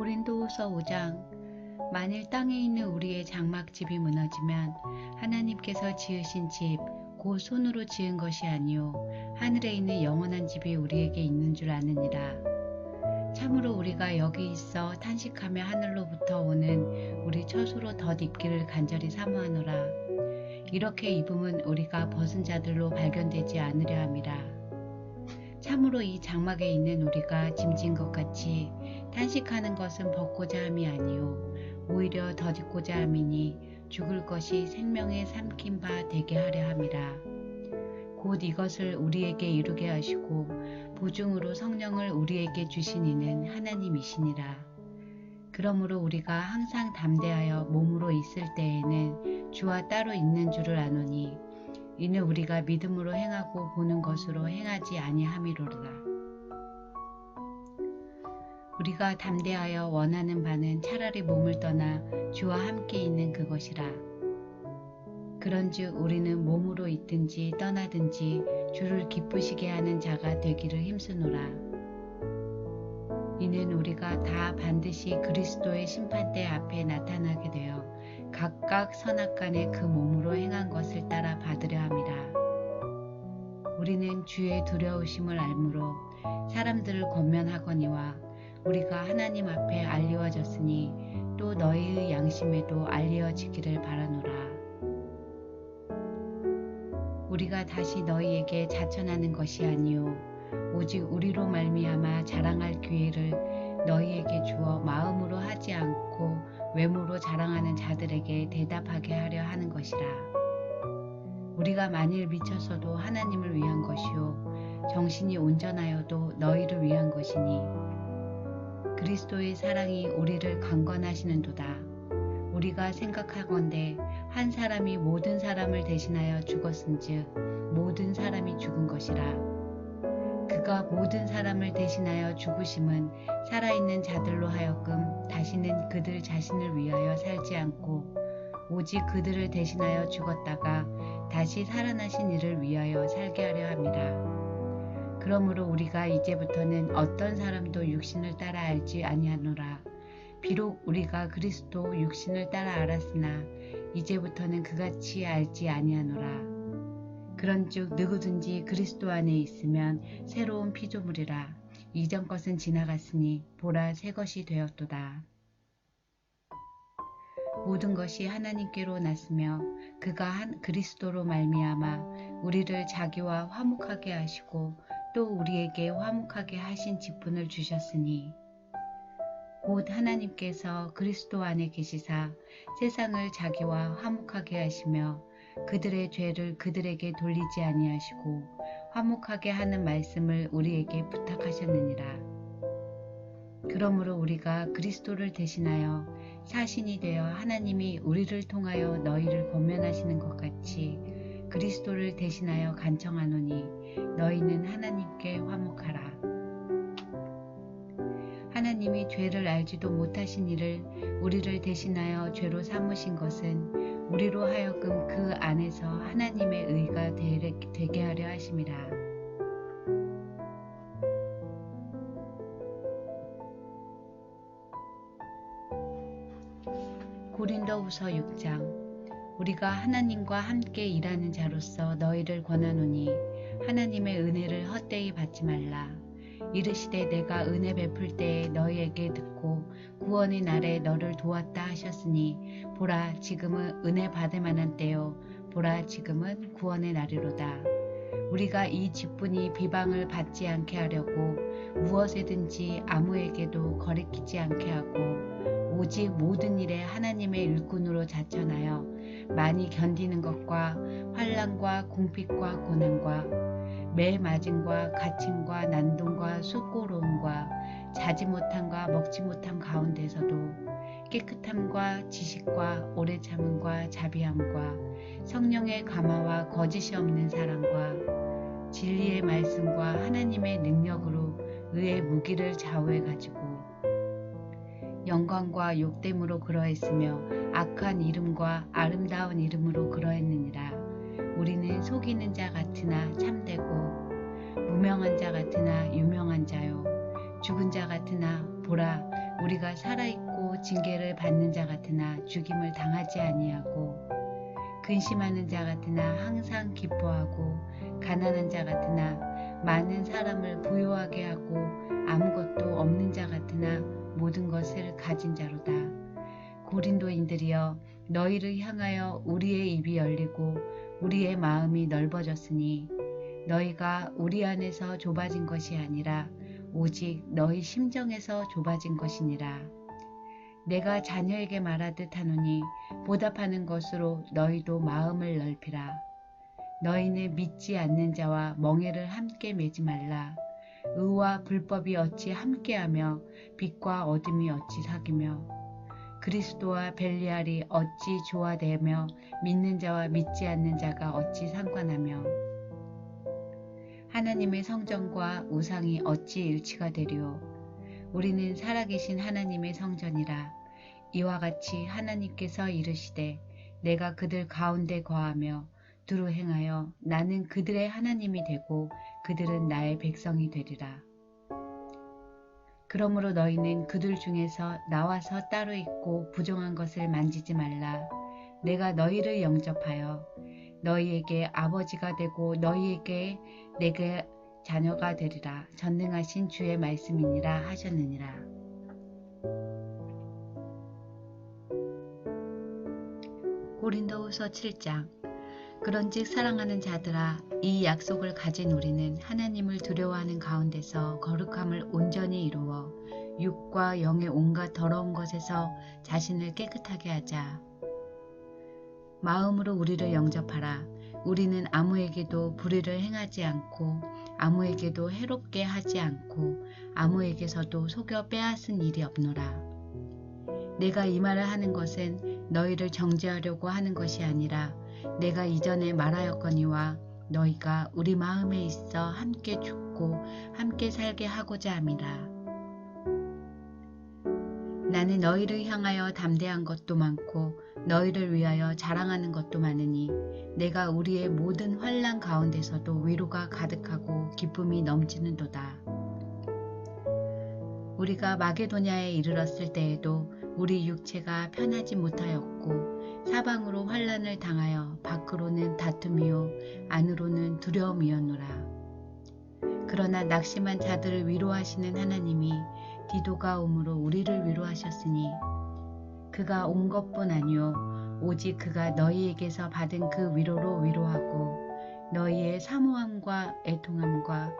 고린도후서 5장. 만일 땅에 있는 우리의 장막집이 무너지면 하나님께서 지으신 집 곧 손으로 지은 것이 아니요 하늘에 있는 영원한 집이 우리에게 있는 줄 아느니라. 참으로 우리가 여기 있어 탄식하며 하늘로부터 오는 우리 처소로 덧 입기를 간절히 사모하노라. 이렇게 입음은 우리가 벗은 자들로 발견되지 않으려 함이라. 참으로 이 장막에 있는 우리가 짐진 것 같이 탄식하는 것은 벗고자 함이 아니요 오히려 덧 입고자 함이니 죽을 것이 생명에 삼킨 바 되게 하려 함이라. 곧 이것을 우리에게 이루게 하시고 보증으로 성령을 우리에게 주신 이는 하나님이시니라. 그러므로 우리가 항상 담대하여 몸으로 있을 때에는 주와 따로 있는 줄을 아노니 이는 우리가 믿음으로 행하고 보는 것으로 행하지 아니함이로라. 우리가 담대하여 원하는 바는 차라리 몸을 떠나 주와 함께 있는 그것이라. 그런즉 우리는 몸으로 있든지 떠나든지 주를 기쁘시게 하는 자가 되기를 힘쓰노라. 이는 우리가 다 반드시 그리스도의 심판대 앞에 나타나게 되어 각각 선악간에 그 몸으로 행한 것을 따라 받으려 함이라. 우리는 주의 두려우심을 알므로 사람들을 권면하거니와 우리가 하나님 앞에 알리워졌으니 또 너희의 양심에도 알리워지기를 바라노라. 우리가 다시 너희에게 자천하는 것이 아니요 오직 우리로 말미암아 자랑할 기회를 너희에게 주어 마음으로 하지 않고 외모로 자랑하는 자들에게 대답하게 하려 하는 것이라. 우리가 만일 미쳤어도 하나님을 위한 것이요 정신이 온전하여도 너희를 위한 것이니 그리스도의 사랑이 우리를 강건하시는도다. 우리가 생각하건대 한 사람이 모든 사람을 대신하여 죽었은즉 모든 사람이 죽은 것이라. 그가 모든 사람을 대신하여 죽으심은 살아있는 자들로 하여금 다시는 그들 자신을 위하여 살지 않고 오직 그들을 대신하여 죽었다가 다시 살아나신 이를 위하여 살게 하려 함이라. 그러므로 우리가 이제부터는 어떤 사람도 육신을 따라 알지 아니하노라. 비록 우리가 그리스도 육신을 따라 알았으나 이제부터는 그같이 알지 아니하노라. 그런즉 누구든지 그리스도 안에 있으면 새로운 피조물이라. 이전 것은 지나갔으니 보라 새 것이 되었도다. 모든 것이 하나님께로 났으며 그가 한 그리스도로 말미암아 우리를 자기와 화목하게 하시고 또 우리에게 화목하게 하신 직분을 주셨으니 곧 하나님께서 그리스도 안에 계시사 세상을 자기와 화목하게 하시며 그들의 죄를 그들에게 돌리지 아니하시고 화목하게 하는 말씀을 우리에게 부탁하셨느니라. 그러므로 우리가 그리스도를 대신하여 사신이 되어 하나님이 우리를 통하여 너희를 권면하시는 것 같이 그리스도를 대신하여 간청하노니 너희는 하나님께 화목하라. 하나님이 죄를 알지도 못하신 이를 우리를 대신하여 죄로 삼으신 것은 우리로 하여금 그 안에서 하나님의 의가 되게 하려 하심이라. 고린도후서 6장. 우리가 하나님과 함께 일하는 자로서 너희를 권하노니 하나님의 은혜를 헛되이 받지 말라. 이르시되 내가 은혜 베풀 때에 너희에게 듣고 구원의 날에 너를 도왔다 하셨으니 보라 지금은 은혜 받을 만한 때요 보라 지금은 구원의 날이로다. 우리가 이 직분이 비방을 받지 않게 하려고 무엇에든지 아무에게도 거리끼지 않게 하고 오직 모든 일에 하나님의 일꾼으로 자천하여 많이 견디는 것과 환난과 궁핍과 고난과 매 맞음과 갇힘과 난동과 숫고로움과 자지 못함과 먹지 못함 가운데서도 깨끗함과 지식과 오래 참음과 자비함과 성령의 감화와 거짓이 없는 사랑과 진리의 말씀과 하나님의 능력으로 의의 무기를 좌우해 가지고 영광과 욕됨으로 그러했으며 악한 이름과 아름다운 이름으로 그러했느니라. 우리는 속이는 자 같으나 참되고 무명한 자 같으나 유명한 자요 죽은 자 같으나 보라 우리가 살아있고 징계를 받는 자 같으나 죽임을 당하지 아니하고 근심하는 자 같으나 항상 기뻐하고 가난한 자 같으나 많은 사람을 부유하게 하고 아무것도 없는 자 같으나 모든 것을 가진 자로다. 고린도인들이여, 너희를 향하여 우리의 입이 열리고 우리의 마음이 넓어졌으니 너희가 우리 안에서 좁아진 것이 아니라 오직 너희 심정에서 좁아진 것이니라. 내가 자녀에게 말하듯 하노니 보답하는 것으로 너희도 마음을 넓히라. 너희는 믿지 않는 자와 멍에를 함께 매지 말라. 의와 불법이 어찌 함께하며 빛과 어둠이 어찌 사귀며 그리스도와 벨리알이 어찌 조화되며 믿는 자와 믿지 않는 자가 어찌 상관하며 하나님의 성전과 우상이 어찌 일치가 되리요. 우리는 살아계신 하나님의 성전이라. 이와 같이 하나님께서 이르시되 내가 그들 가운데 거하며 두루 행하여 나는 그들의 하나님이 되고 그들은 나의 백성이 되리라. 그러므로 너희는 그들 중에서 나와서 따로 있고 부정한 것을 만지지 말라. 내가 너희를 영접하여 너희에게 아버지가 되고 너희에게 내게 자녀가 되리라. 전능하신 주의 말씀이니라 하셨느니라. 고린도후서 7장. 그런즉 사랑하는 자들아, 이 약속을 가진 우리는 하나님을 두려워하는 가운데서 거룩함을 온전히 이루어 육과 영의 온갖 더러운 것에서 자신을 깨끗하게 하자. 마음으로 우리를 영접하라. 우리는 아무에게도 불의를 행하지 않고 아무에게도 해롭게 하지 않고 아무에게서도 속여 빼앗은 일이 없노라. 내가 이 말을 하는 것은 너희를 정죄하려고 하는 것이 아니라 내가 이전에 말하였거니와 너희가 우리 마음에 있어 함께 죽고 함께 살게 하고자 함이라. 나는 너희를 향하여 담대한 것도 많고 너희를 위하여 자랑하는 것도 많으니 내가 우리의 모든 환난 가운데서도 위로가 가득하고 기쁨이 넘치는도다. 우리가 마게도냐에 이르렀을 때에도 우리 육체가 편하지 못하였고 사방으로 환난을 당하여 밖으로는 다툼이요 안으로는 두려움이었노라. 그러나 낙심한 자들을 위로하시는 하나님이 디도가 오므로 우리를 위로하셨으니 그가 온 것뿐 아니요 오직 그가 너희에게서 받은 그 위로로 위로하고 너희의 사모함과 애통함과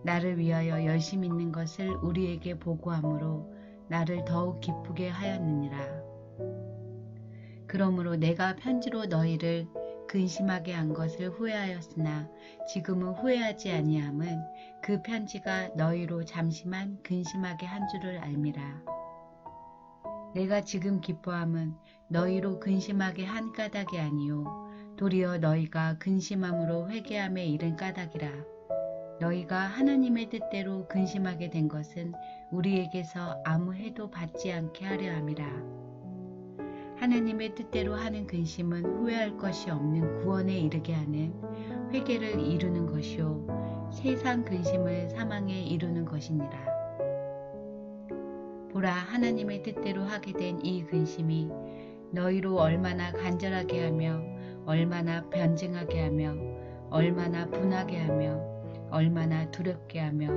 나를 위하여 열심 있는 것을 우리에게 보고함으로 나를 더욱 기쁘게 하였느니라. 그러므로 내가 편지로 너희를 근심하게 한 것을 후회하였으나 지금은 후회하지 아니함은 그 편지가 너희로 잠시만 근심하게 한 줄을 알미라. 내가 지금 기뻐함은 너희로 근심하게 한 까닭이 아니요 도리어 너희가 근심함으로 회개함에 이른 까닭이라. 너희가 하나님의 뜻대로 근심하게 된 것은 우리에게서 아무 해도 받지 않게 하려 함이라. 하나님의 뜻대로 하는 근심은 후회할 것이 없는 구원에 이르게 하는 회개를 이루는 것이요 세상 근심을 사망에 이루는 것이니라. 보라, 하나님의 뜻대로 하게 된 이 근심이 너희로 얼마나 간절하게 하며 얼마나 변증하게 하며 얼마나 분하게 하며 얼마나 두렵게 하며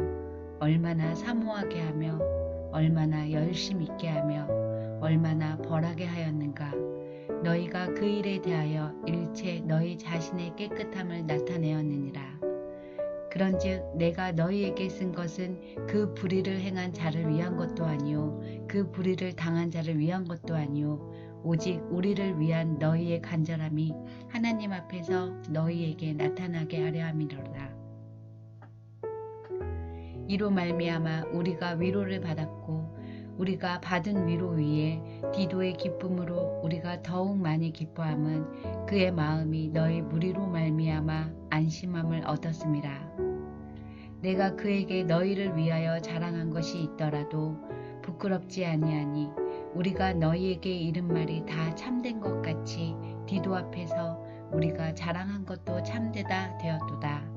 얼마나 사모하게 하며 얼마나 열심 있게 하며 얼마나 벌하게 하였는가. 너희가 그 일에 대하여 일체 너희 자신의 깨끗함을 나타내었느니라. 그런즉 내가 너희에게 쓴 것은 그 불의를 행한 자를 위한 것도 아니요 그 불의를 당한 자를 위한 것도 아니요 오직 우리를 위한 너희의 간절함이 하나님 앞에서 너희에게 나타나게 하려 함이로라. 이로 말미암아 우리가 위로를 받았고 우리가 받은 위로 위에 디도의 기쁨으로 우리가 더욱 많이 기뻐함은 그의 마음이 너희 무리로 말미암아 안심함을 얻었음이라. 내가 그에게 너희를 위하여 자랑한 것이 있더라도 부끄럽지 아니하니 우리가 너희에게 이른 말이 다 참된 것 같이 디도 앞에서 우리가 자랑한 것도 참되다 되었도다.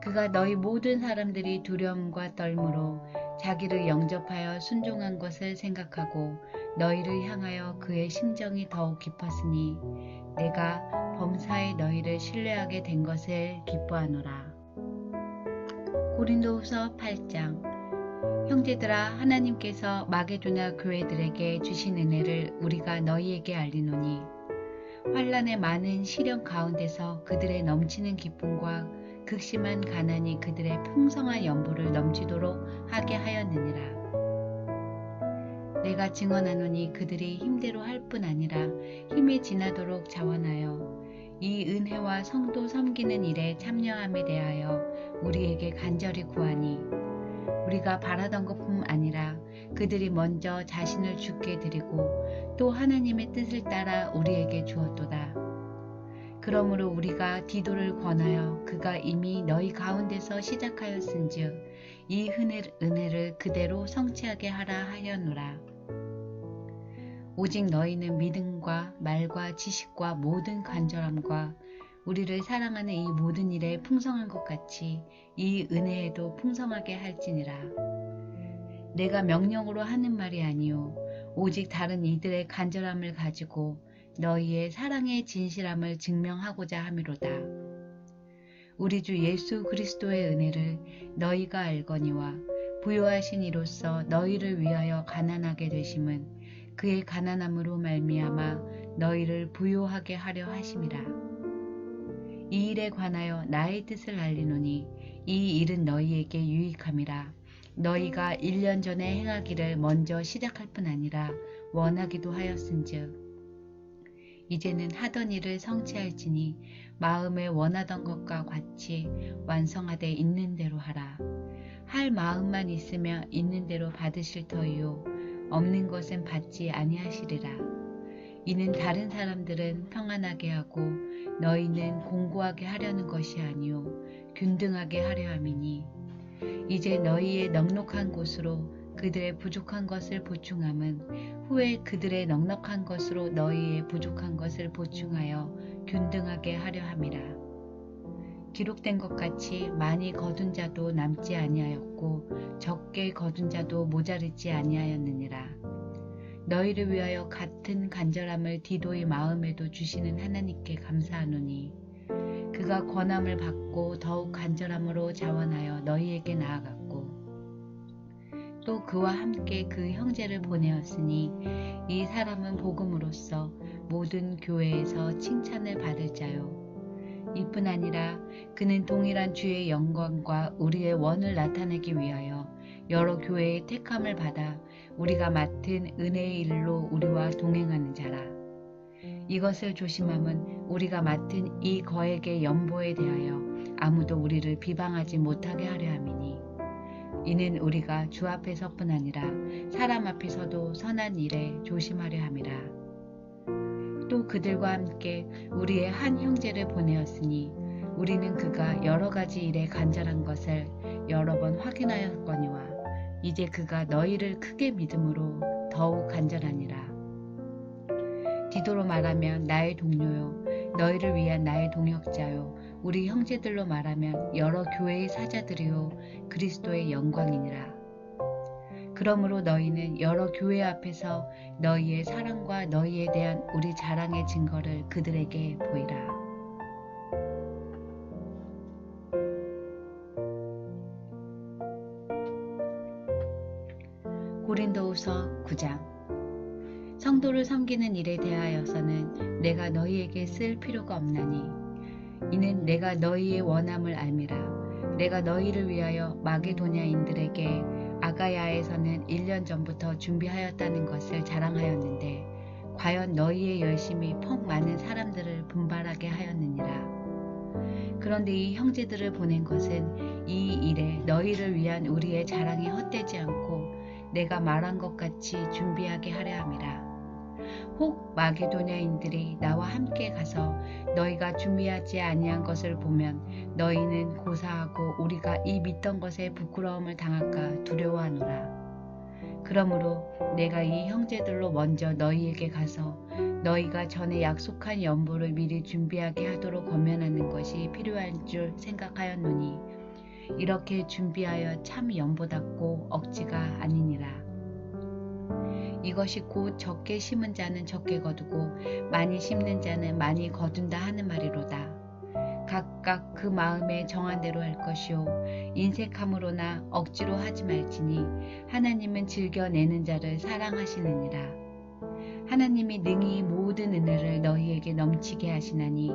그가 너희 모든 사람들이 두려움과 떨므로 자기를 영접하여 순종한 것을 생각하고 너희를 향하여 그의 심정이 더욱 깊었으니 내가 범사에 너희를 신뢰하게 된 것을 기뻐하노라. 고린도후서 8장. 형제들아, 하나님께서 마게도냐 교회들에게 주신 은혜를 우리가 너희에게 알리노니 환난의 많은 시련 가운데서 그들의 넘치는 기쁨과 극심한 가난이 그들의 풍성한 연보를 넘치도록 하게 하였느니라. 내가 증언하노니 그들이 힘대로 할 뿐 아니라 힘이 지나도록 자원하여 이 은혜와 성도 섬기는 일에 참여함에 대하여 우리에게 간절히 구하니 우리가 바라던 것뿐 아니라 그들이 먼저 자신을 주께 드리고 또 하나님의 뜻을 따라 우리에게 주었도다. 그러므로 우리가 디도를 권하여 그가 이미 너희 가운데서 시작하였은즉 이 은혜를 그대로 성취하게 하라 하였노라. 오직 너희는 믿음과 말과 지식과 모든 간절함과 우리를 사랑하는 이 모든 일에 풍성한 것 같이 이 은혜에도 풍성하게 할지니라. 내가 명령으로 하는 말이 아니요 오직 다른 이들의 간절함을 가지고 너희의 사랑의 진실함을 증명하고자 함이로다. 우리 주 예수 그리스도의 은혜를 너희가 알거니와 부요하신 이로써 너희를 위하여 가난하게 되심은 그의 가난함으로 말미암아 너희를 부요하게 하려 하심이라. 이 일에 관하여 나의 뜻을 알리노니 이 일은 너희에게 유익함이라. 너희가 1년 전에 행하기를 먼저 시작할 뿐 아니라 원하기도 하였은즉 이제는 하던 일을 성취할지니 마음에 원하던 것과 같이 완성하되 있는 대로 하라. 할 마음만 있으면 있는 대로 받으실 터이요 없는 것은 받지 아니하시리라. 이는 다른 사람들은 평안하게 하고 너희는 공고하게 하려는 것이 아니요 균등하게 하려 함이니 이제 너희의 넉넉한 곳으로 그들의 부족한 것을 보충함은 후에 그들의 넉넉한 것으로 너희의 부족한 것을 보충하여 균등하게 하려 함이라. 기록된 것 같이 많이 거둔 자도 남지 아니하였고 적게 거둔 자도 모자르지 아니하였느니라. 너희를 위하여 같은 간절함을 디도의 마음에도 주시는 하나님께 감사하노니 그가 권함을 받고 더욱 간절함으로 자원하여 너희에게 나아갔고 또 그와 함께 그 형제를 보내었으니 이 사람은 복음으로써 모든 교회에서 칭찬을 받을 자요. 이뿐 아니라 그는 동일한 주의 영광과 우리의 원을 나타내기 위하여 여러 교회의 택함을 받아 우리가 맡은 은혜의 일로 우리와 동행하는 자라. 이것을 조심함은 우리가 맡은 이 거액의 연보에 대하여 아무도 우리를 비방하지 못하게 하려 함이니 이는 우리가 주 앞에서뿐 아니라 사람 앞에서도 선한 일에 조심하려 함이라. 또 그들과 함께 우리의 한 형제를 보내었으니 우리는 그가 여러 가지 일에 간절한 것을 여러 번 확인하였거니와 이제 그가 너희를 크게 믿음으로 더욱 간절하니라. 디도로 말하면 나의 동료요 너희를 위한 나의 동역자요 우리 형제들로 말하면 여러 교회의 사자들이요 그리스도의 영광이니라. 그러므로 너희는 여러 교회 앞에서 너희의 사랑과 너희에 대한 우리 자랑의 증거를 그들에게 보이라. 고린도후서 9장. 성도를 섬기는 일에 대하여서는 내가 너희에게 쓸 필요가 없나니 이는 내가 너희의 원함을 알미라. 내가 너희를 위하여 마게도냐인들에게 아가야에서는 1년 전부터 준비하였다는 것을 자랑하였는데 과연 너희의 열심이 퍽 많은 사람들을 분발하게 하였느니라. 그런데 이 형제들을 보낸 것은 이 일에 너희를 위한 우리의 자랑이 헛되지 않고 내가 말한 것 같이 준비하게 하려 함이라. 혹 마게도냐인들이 나와 함께 가서 너희가 준비하지 아니한 것을 보면 너희는 고사하고 우리가 이 믿던 것에 부끄러움을 당할까 두려워하노라. 그러므로 내가 이 형제들로 먼저 너희에게 가서 너희가 전에 약속한 연보를 미리 준비하게 하도록 권면하는 것이 필요한 줄 생각하였노니 이렇게 준비하여 참 연보답고 억지가 아니니라. 이것이 곧 적게 심은 자는 적게 거두고 많이 심는 자는 많이 거둔다 하는 말이로다. 각각 그 마음에 정한 대로 할 것이요 인색함으로나 억지로 하지 말지니 하나님은 즐겨내는 자를 사랑하시느니라. 하나님이 능히 모든 은혜를 너희에게 넘치게 하시나니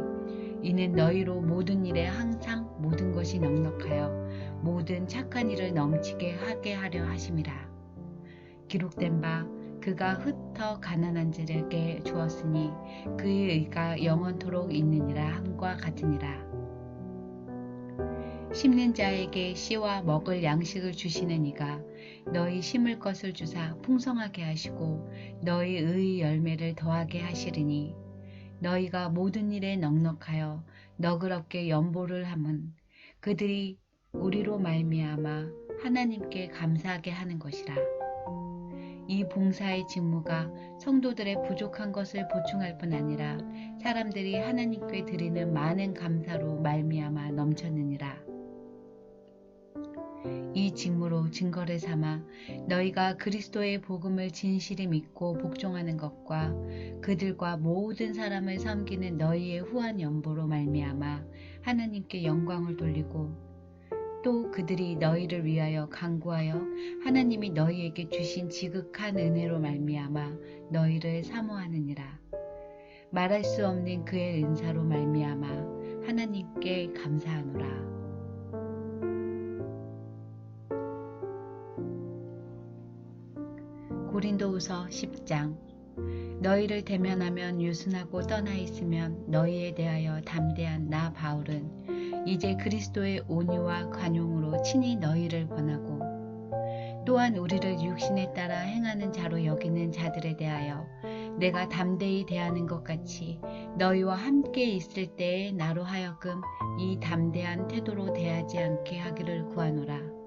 이는 너희로 모든 일에 항상 모든 것이 넉넉하여 모든 착한 일을 넘치게 하게 하려 하심이라. 기록된 바 그가 흩어 가난한 자에게 주었으니 그의 의가 영원토록 있느니라 함과 같으니라. 심는 자에게 씨와 먹을 양식을 주시는 이가 너희 심을 것을 주사 풍성하게 하시고 너희 의의 열매를 더하게 하시리니 너희가 모든 일에 넉넉하여 너그럽게 연보를 함은 그들이 우리로 말미암아 하나님께 감사하게 하는 것이라. 이 봉사의 직무가 성도들의 부족한 것을 보충할 뿐 아니라 사람들이 하나님께 드리는 많은 감사로 말미암아 넘쳤느니라. 이 직무로 증거를 삼아 너희가 그리스도의 복음을 진실히 믿고 복종하는 것과 그들과 모든 사람을 섬기는 너희의 후한 연보로 말미암아 하나님께 영광을 돌리고 또 그들이 너희를 위하여 간구하여 하나님이 너희에게 주신 지극한 은혜로 말미암아 너희를 사모하느니라. 말할 수 없는 그의 은사로 말미암아 하나님께 감사하노라. 고린도후서 10장. 너희를 대면하면 유순하고 떠나 있으면 너희에 대하여 담대한 나 바울은 이제 그리스도의 온유와 관용으로 친히 너희를 권하고 또한 우리를 육신에 따라 행하는 자로 여기는 자들에 대하여 내가 담대히 대하는 것 같이 너희와 함께 있을 때에 나로 하여금 이 담대한 태도로 대하지 않게 하기를 구하노라.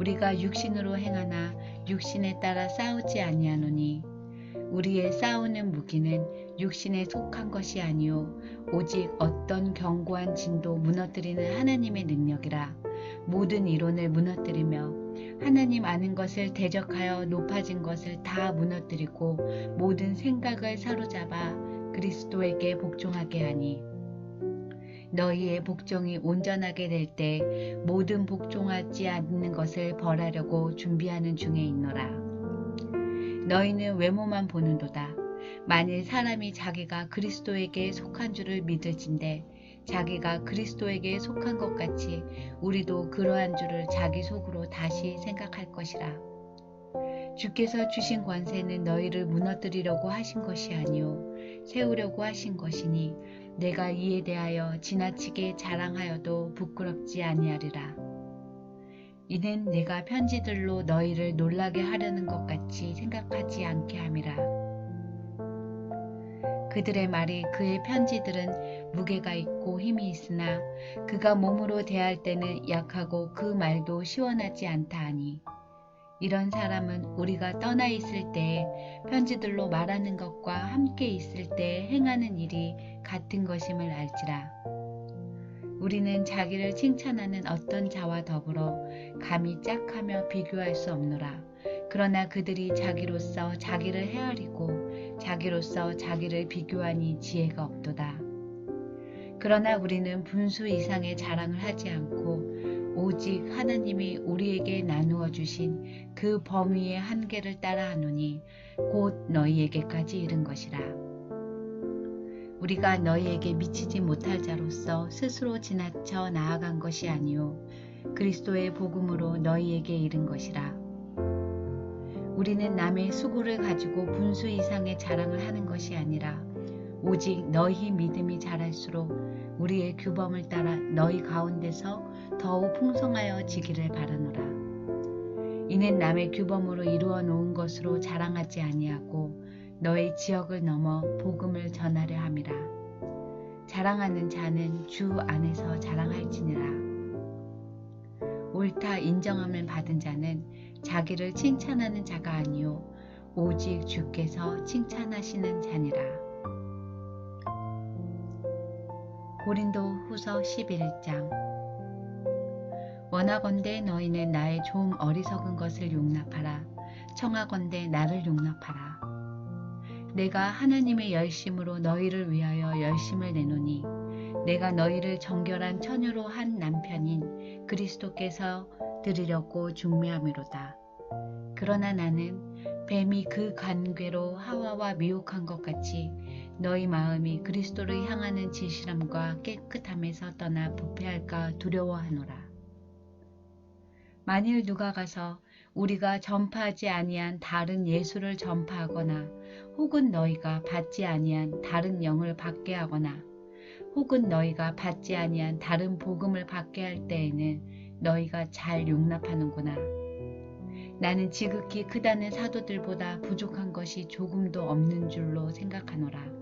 우리가 육신으로 행하나 육신에 따라 싸우지 아니하노니 우리의 싸우는 무기는 육신에 속한 것이 아니요 오직 어떤 견고한 진도 무너뜨리는 하나님의 능력이라. 모든 이론을 무너뜨리며 하나님 아는 것을 대적하여 높아진 것을 다 무너뜨리고 모든 생각을 사로잡아 그리스도에게 복종하게 하니 너희의 복종이 온전하게 될 때 모든 복종하지 않는 것을 벌하려고 준비하는 중에 있노라. 너희는 외모만 보는도다. 만일 사람이 자기가 그리스도에게 속한 줄을 믿을진대 자기가 그리스도에게 속한 것 같이 우리도 그러한 줄을 자기 속으로 다시 생각할 것이라. 주께서 주신 권세는 너희를 무너뜨리려고 하신 것이 아니요 세우려고 하신 것이니 내가 이에 대하여 지나치게 자랑하여도 부끄럽지 아니하리라. 이는 내가 편지들로 너희를 놀라게 하려는 것 같이 생각하지 않게 함이라. 그들의 말이 그의 편지들은 무게가 있고 힘이 있으나 그가 몸으로 대할 때는 약하고 그 말도 시원하지 않다 하니 이런 사람은 우리가 떠나 있을 때에 편지들로 말하는 것과 함께 있을 때 행하는 일이 같은 것임을 알지라. 우리는 자기를 칭찬하는 어떤 자와 더불어 감히 짝하며 비교할 수 없노라. 그러나 그들이 자기로서 자기를 헤아리고 자기로서 자기를 비교하니 지혜가 없도다. 그러나 우리는 분수 이상의 자랑을 하지 않고 오직 하나님이 우리에게 나누어 주신 그 범위의 한계를 따라하노니 곧 너희에게까지 이른 것이라. 우리가 너희에게 미치지 못할 자로서 스스로 지나쳐 나아간 것이 아니요 그리스도의 복음으로 너희에게 이른 것이라. 우리는 남의 수고를 가지고 분수 이상의 자랑을 하는 것이 아니라 오직 너희 믿음이 자랄수록 우리의 규범을 따라 너희 가운데서 더욱 풍성하여 지기를 바라노라. 이는 남의 규범으로 이루어 놓은 것으로 자랑하지 아니하고 너희 지역을 넘어 복음을 전하려 함이라. 자랑하는 자는 주 안에서 자랑할지니라. 옳다 인정함을 받은 자는 자기를 칭찬하는 자가 아니요 오직 주께서 칭찬하시는 자니라. 고린도 후서 11장. 원하건대 너희는 나의 좀 어리석은 것을 용납하라. 청하건대 나를 용납하라. 내가 하나님의 열심으로 너희를 위하여 열심을 내노니 내가 너희를 정결한 처녀로 한 남편인 그리스도께서 드리려고 중매함이로다. 그러나 나는 뱀이 그 관계로 하와와 미혹한 것 같이 너희 마음이 그리스도를 향하는 진실함과 깨끗함에서 떠나 부패할까 두려워하노라. 만일 누가 가서 우리가 전파하지 아니한 다른 예수를 전파하거나 혹은 너희가 받지 아니한 다른 영을 받게 하거나 혹은 너희가 받지 아니한 다른 복음을 받게 할 때에는 너희가 잘 용납하는구나. 나는 지극히 크다는 사도들보다 부족한 것이 조금도 없는 줄로 생각하노라.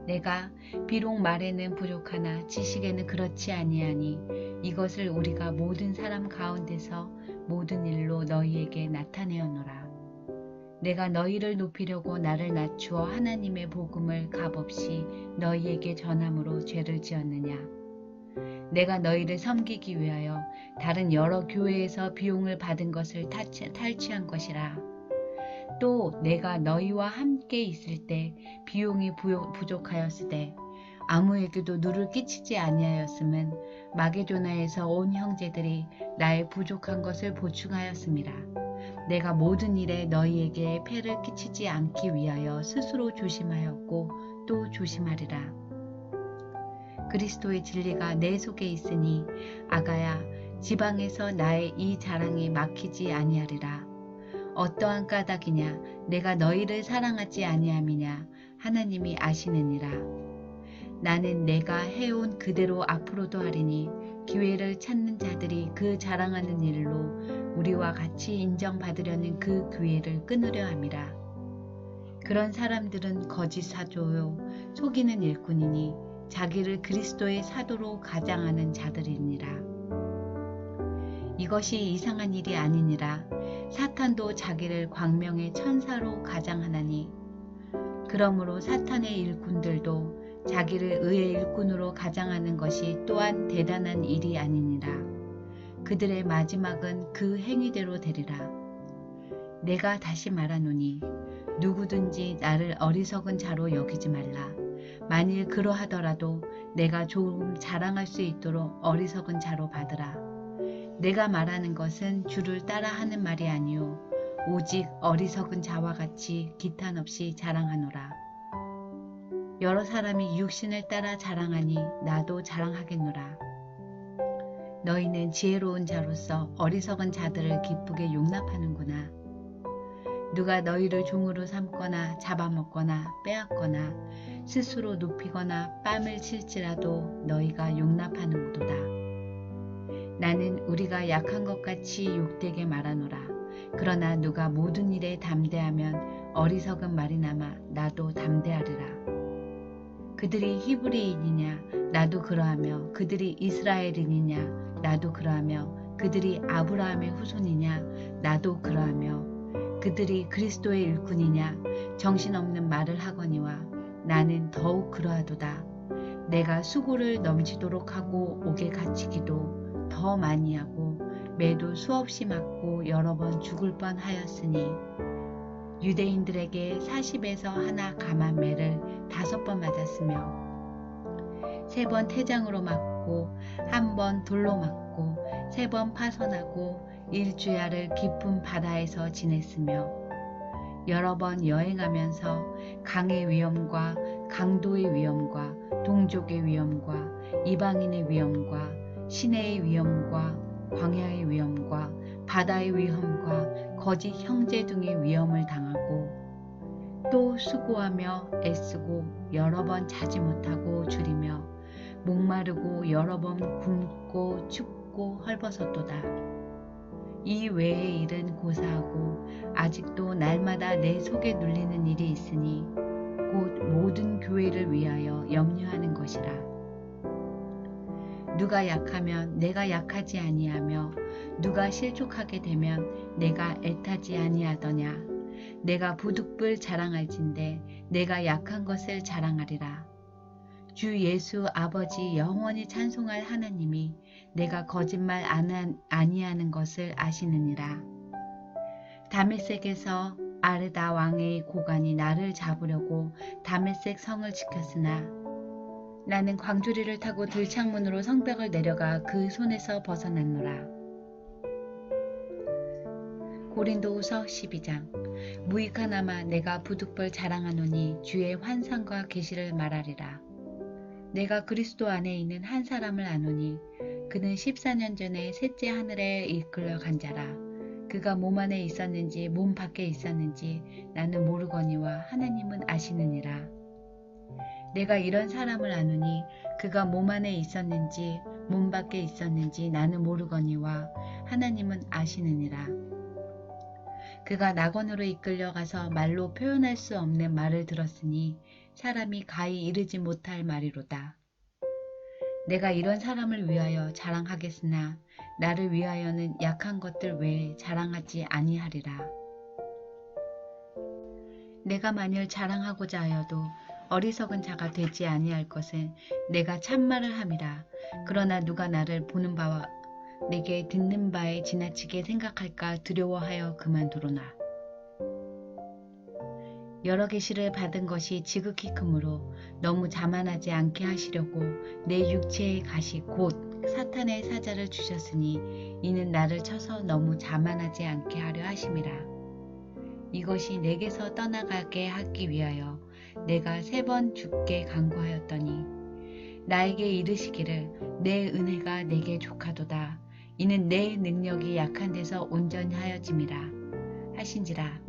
내가 비록 말에는 부족하나 지식에는 그렇지 아니하니 이것을 우리가 모든 사람 가운데서 모든 일로 너희에게 나타내어노라. 내가 너희를 높이려고 나를 낮추어 하나님의 복음을 값없이 너희에게 전함으로 죄를 지었느냐. 내가 너희를 섬기기 위하여 다른 여러 교회에서 비용을 받은 것을 탈취한 것이라. 또 내가 너희와 함께 있을 때 비용이 부족하였으되 아무에게도 누를 끼치지 아니하였음은 마게도나에서 온 형제들이 나의 부족한 것을 보충하였음이라. 내가 모든 일에 너희에게 폐를 끼치지 않기 위하여 스스로 조심하였고 또 조심하리라. 그리스도의 진리가 내 속에 있으니 아가야 지방에서 나의 이 자랑이 막히지 아니하리라. 어떠한 까닭이냐 내가 너희를 사랑하지 아니함이냐 하나님이 아시느니라. 나는 내가 해온 그대로 앞으로도 하리니 기회를 찾는 자들이 그 자랑하는 일로 우리와 같이 인정받으려는 그 기회를 끊으려 함이라. 그런 사람들은 거짓 사조요 속이는 일꾼이니 자기를 그리스도의 사도로 가장하는 자들이니라. 이것이 이상한 일이 아니니라. 사탄도 자기를 광명의 천사로 가장하나니 그러므로 사탄의 일꾼들도 자기를 의의 일꾼으로 가장하는 것이 또한 대단한 일이 아니니라. 그들의 마지막은 그 행위대로 되리라. 내가 다시 말하노니 누구든지 나를 어리석은 자로 여기지 말라. 만일 그러하더라도 내가 조금 자랑할 수 있도록 어리석은 자로 받으라. 내가 말하는 것은 주를 따라 하는 말이 아니요 오직 어리석은 자와 같이 기탄 없이 자랑하노라. 여러 사람이 육신을 따라 자랑하니 나도 자랑하겠노라. 너희는 지혜로운 자로서 어리석은 자들을 기쁘게 용납하는구나. 누가 너희를 종으로 삼거나 잡아먹거나 빼앗거나 스스로 높이거나 뺨을 칠지라도 너희가 용납하는도다. 나는 우리가 약한 것 같이 욕되게 말하노라. 그러나 누가 모든 일에 담대하면 어리석은 말이나마 나도 담대하리라. 그들이 히브리인이냐 나도 그러하며 그들이 이스라엘인이냐 나도 그러하며 그들이 아브라함의 후손이냐 나도 그러하며 그들이 그리스도의 일꾼이냐 정신없는 말을 하거니와 나는 더욱 그러하도다. 내가 수고를 넘치도록 하고 옥에 갇히기도 더 많이 하고 매도 수없이 맞고 여러 번 죽을 뻔하였으니 유대인들에게 40에서 하나 감한 매를 5번 맞았으며 3번 태장으로 맞고 1번 돌로 맞고 3번 파선하고 일주야를 깊은 바다에서 지냈으며 여러 번 여행하면서 강의 위험과 강도의 위험과 동족의 위험과 이방인의 위험과 시내의 위험과 광야의 위험과 바다의 위험과 거짓 형제 등의 위험을 당하고 또 수고하며 애쓰고 여러 번 자지 못하고 줄이며 목마르고 여러 번 굶고 춥고 헐벗었도다. 이 외의 일은 고사하고 아직도 날마다 내 속에 눌리는 일이 있으니 곧 모든 교회를 위하여 염려하는 것이라. 누가 약하면 내가 약하지 아니하며 누가 실족하게 되면 내가 애타지 아니하더냐. 내가 부득불 자랑할진대 내가 약한 것을 자랑하리라. 주 예수 아버지 영원히 찬송할 하나님이 내가 거짓말 아니하는 것을 아시느니라. 다메섹에서 아르다 왕의 고관이 나를 잡으려고 다메섹 성을 지켰으나 나는 광주리를 타고 들창문으로 성벽을 내려가 그 손에서 벗어났노라. 고린도후서 12장. 무익하나마 내가 부득불 자랑하노니 주의 환상과 계시를 말하리라. 내가 그리스도 안에 있는 한 사람을 아노니 그는 14년 전에 셋째 하늘에 이끌려 간 자라. 그가 몸 안에 있었는지 몸 밖에 있었는지 나는 모르거니와 하나님은 아시느니라. 내가 이런 사람을 아노니 그가 몸 안에 있었는지 몸 밖에 있었는지 나는 모르거니와 하나님은 아시느니라. 그가 낙원으로 이끌려가서 말로 표현할 수 없는 말을 들었으니 사람이 가히 이르지 못할 말이로다. 내가 이런 사람을 위하여 자랑하겠으나 나를 위하여는 약한 것들 외에 자랑하지 아니하리라. 내가 만일 자랑하고자 하여도 어리석은 자가 되지 아니할 것은 내가 참말을 함이라. 그러나 누가 나를 보는 바와 내게 듣는 바에 지나치게 생각할까 두려워하여 그만두로나. 여러 계시를 받은 것이 지극히 크므로 너무 자만하지 않게 하시려고 내 육체의 가시 곧 사탄의 사자를 주셨으니 이는 나를 쳐서 너무 자만하지 않게 하려 하심이라. 이것이 내게서 떠나가게 하기 위하여 내가 3번 주께 간구하였더니 나에게 이르시기를 내 은혜가 내게 족하도다. 이는 내 능력이 약한 데서 온전히 하여짐이라 하신지라.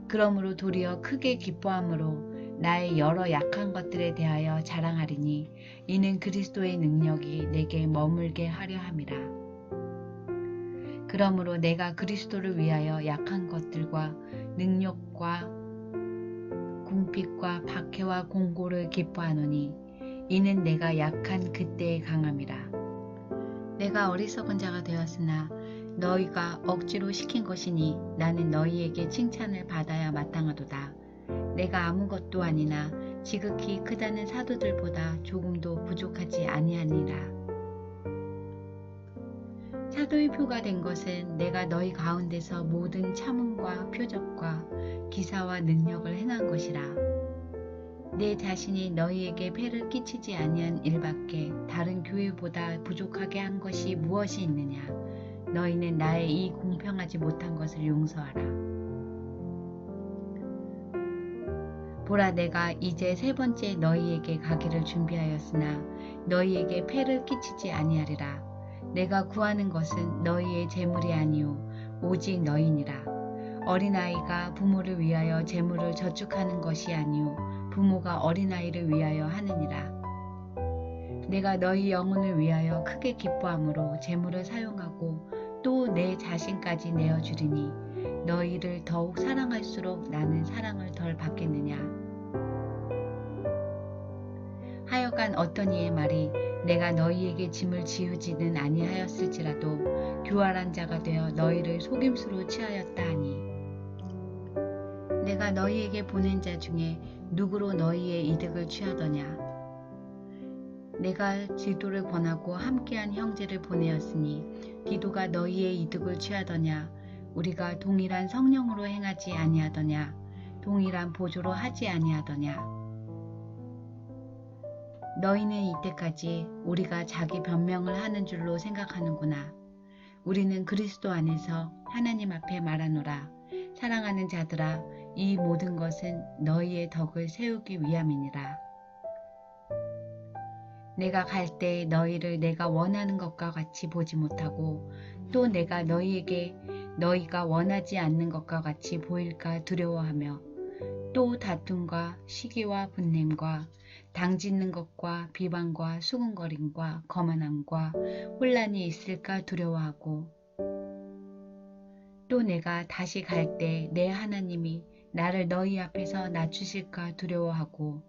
그러므로 도리어 크게 기뻐함으로 나의 여러 약한 것들에 대하여 자랑하리니 이는 그리스도의 능력이 내게 머물게 하려 함이라. 그러므로 내가 그리스도를 위하여 약한 것들과 능력과 궁핍과 박해와 공고를 기뻐하노니 이는 내가 약한 그때의 강함이라. 내가 어리석은 자가 되었으나 너희가 억지로 시킨 것이니 나는 너희에게 칭찬을 받아야 마땅하도다. 내가 아무것도 아니나 지극히 크다는 사도들보다 조금도 부족하지 아니하니라. 사도의 표가 된 것은 내가 너희 가운데서 모든 참음과 표적과 기사와 능력을 행한 것이라. 내 자신이 너희에게 폐를 끼치지 아니한 일밖에 다른 교회보다 부족하게 한 것이 무엇이 있느냐. 너희는 나의 이 공평하지 못한 것을 용서하라. 보라, 내가 이제 3번째 너희에게 가기를 준비하였으나 너희에게 폐를 끼치지 아니하리라. 내가 구하는 것은 너희의 재물이 아니오 오직 너희니라. 어린아이가 부모를 위하여 재물을 저축하는 것이 아니오 부모가 어린아이를 위하여 하느니라. 내가 너희 영혼을 위하여 크게 기뻐함으로 재물을 사용하고 또 내 자신까지 내어주리니 너희를 더욱 사랑할수록 나는 사랑을 덜 받겠느냐. 하여간 어떤 이의 말이 내가 너희에게 짐을 지우지는 아니하였을지라도 교활한 자가 되어 너희를 속임수로 취하였다 하니 내가 너희에게 보낸 자 중에 누구로 너희의 이득을 취하더냐. 내가 디도를 권하고 함께한 형제를 보내었으니 디도가 너희의 이득을 취하더냐. 우리가 동일한 성령으로 행하지 아니하더냐. 동일한 보조로 하지 아니하더냐. 너희는 이때까지 우리가 자기 변명을 하는 줄로 생각하는구나. 우리는 그리스도 안에서 하나님 앞에 말하노라. 사랑하는 자들아, 이 모든 것은 너희의 덕을 세우기 위함이니라. 내가 갈 때 너희를 내가 원하는 것과 같이 보지 못하고 또 내가 너희에게 너희가 원하지 않는 것과 같이 보일까 두려워하며 또 다툼과 시기와 분냄과 당짓는 것과 비방과 수군거림과 거만함과 혼란이 있을까 두려워하고 또 내가 다시 갈 때 내 하나님이 나를 너희 앞에서 낮추실까 두려워하고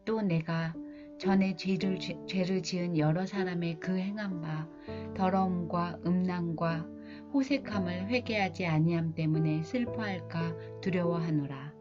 또 내가 전에 죄를 지은 여러 사람의 그 행한 바 더러움과 음란과 호색함을 회개하지 아니함 때문에 슬퍼할까 두려워하노라.